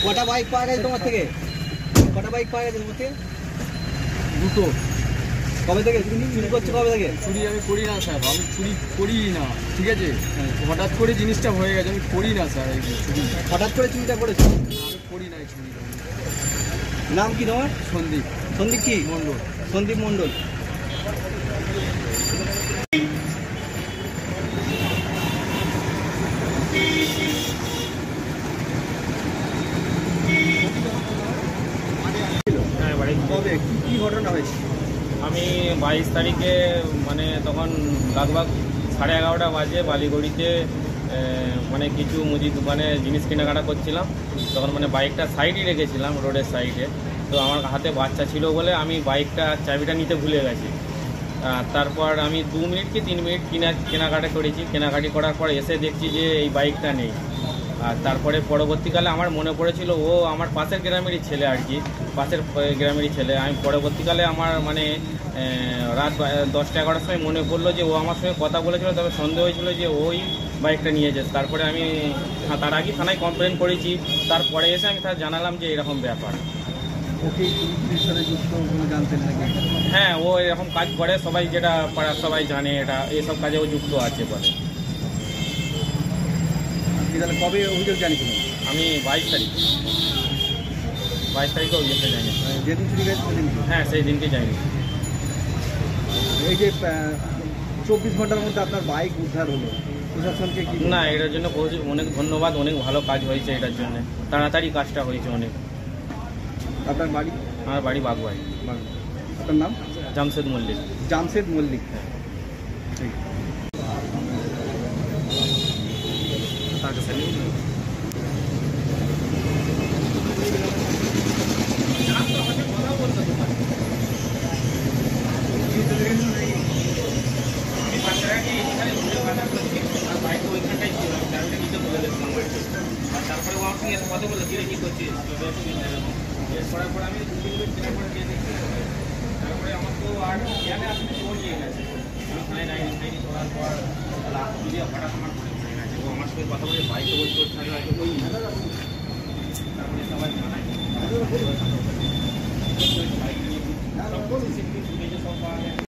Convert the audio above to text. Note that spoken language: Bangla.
কটা বাইক পাওয়া গেছে তোমার থেকে? কটা বাইক পাওয়া গেছে তোমার থেকে? দুটো। কবে থেকে চুরি করছো? কবে থেকে? চুরি আমি করি না স্যার, আমি চুরি করি না, ঠিক আছে? হঠাৎ করে জিনিসটা হয়ে গেছে, আমি করি না স্যার। এই চুরি হঠাৎ করে চুরিটা করেছো? আমি করি না এই চুরি। নাম কি তোমার? সন্দীপ। সন্দীপ কি মণ্ডল। সন্দীপ মণ্ডল। কবে কি ঘটনা হয়েছে? আমি 22 তারিখে মানে তখন লাগভাগ 11:30 বাজে বালিগড়িতে মানে কিছু মুদির দোকানে জিনিস কেনাকাটা করছিলাম। তখন মানে বাইকটা সাইডে রেখেছিলাম, রোডের সাইডে। তো আমার হাতে বাচ্চা ছিল বলে আমি বাইকটা চাবিটা নিতে ভুলে গেছি। তারপর আমি 2 মিনিট কি 3 মিনিট কেনাকাটা করেছি। কেনাকাটি করার পর এসে দেখছি যে এই বাইকটা নেই। আর তারপরে পরবর্তীকালে আমার মনে পড়েছিল ও আমার পাশের গ্রামেরই ছেলে আর কি, পাশের গ্রামেরই ছেলে। আমি পরবর্তীকালে আমার মানে রাত 10টা-11টার সময় মনে পড়লো যে ও আমার সঙ্গে কথা বলেছিল, তবে সন্দেহ হয়েছিল যে ওই বাইকটা নিয়ে যেত। তারপরে আমি তার আগে থানায় কমপ্লেন করেছি। তারপরে এসে আমি তার জানালাম যে এরকম ব্যাপার। ওকে পুলিশের সাথে যুক্ত জানতেন নাকি? হ্যাঁ, ও এরকম কাজ করে, সবাই যেটা পাড়ার সবাই জানে এটা, এইসব কাজে ও যুক্ত আছে বলে। তাহলে কবে অভিযোগ জানিয়েছিলেন? আমি 22 তারিখে অভিযোগটা জানি। যেদিন চুরি গেছে সেদিন? হ্যাঁ, সেই দিনকে যাইনি। এই যে 24 ঘন্টার মধ্যে আপনার বাইক উদ্ধার হলো, প্রশাসনকে কি? না, এটার জন্য অনেক ধন্যবাদ, অনেক ভালো কাজ হয়েছে এটার জন্য, তাড়াতাড়ি কাজটা হয়েছে অনেক। আপনার বাড়ি? আমার বাড়ি বাগবাড়ি। আপনার নাম? জামশেদ মল্লিক। জামশেদ মল্লিক। হ্যাঁ। ঠিক। তারপরে ও আমার সঙ্গে কথা বলে কি করছিস, করার পর আমি 2-3 মিনিট কেনার পরে দিয়ে দেখছি। তারপরে আমার তো আর জ্ঞানে আসলে ও নিয়ে গেছে। আমি থানায় নাইনি করার পর যদি হঠাৎ আমার মনে পড়ে গেছে ও আমার সঙ্গে কথা বলে বাইকে বলতে ওর সাথে হয়তো ওই তারপরে সবাই জানাই সব সিসিটিভি ফুটেজে সব পাওয়া যায়।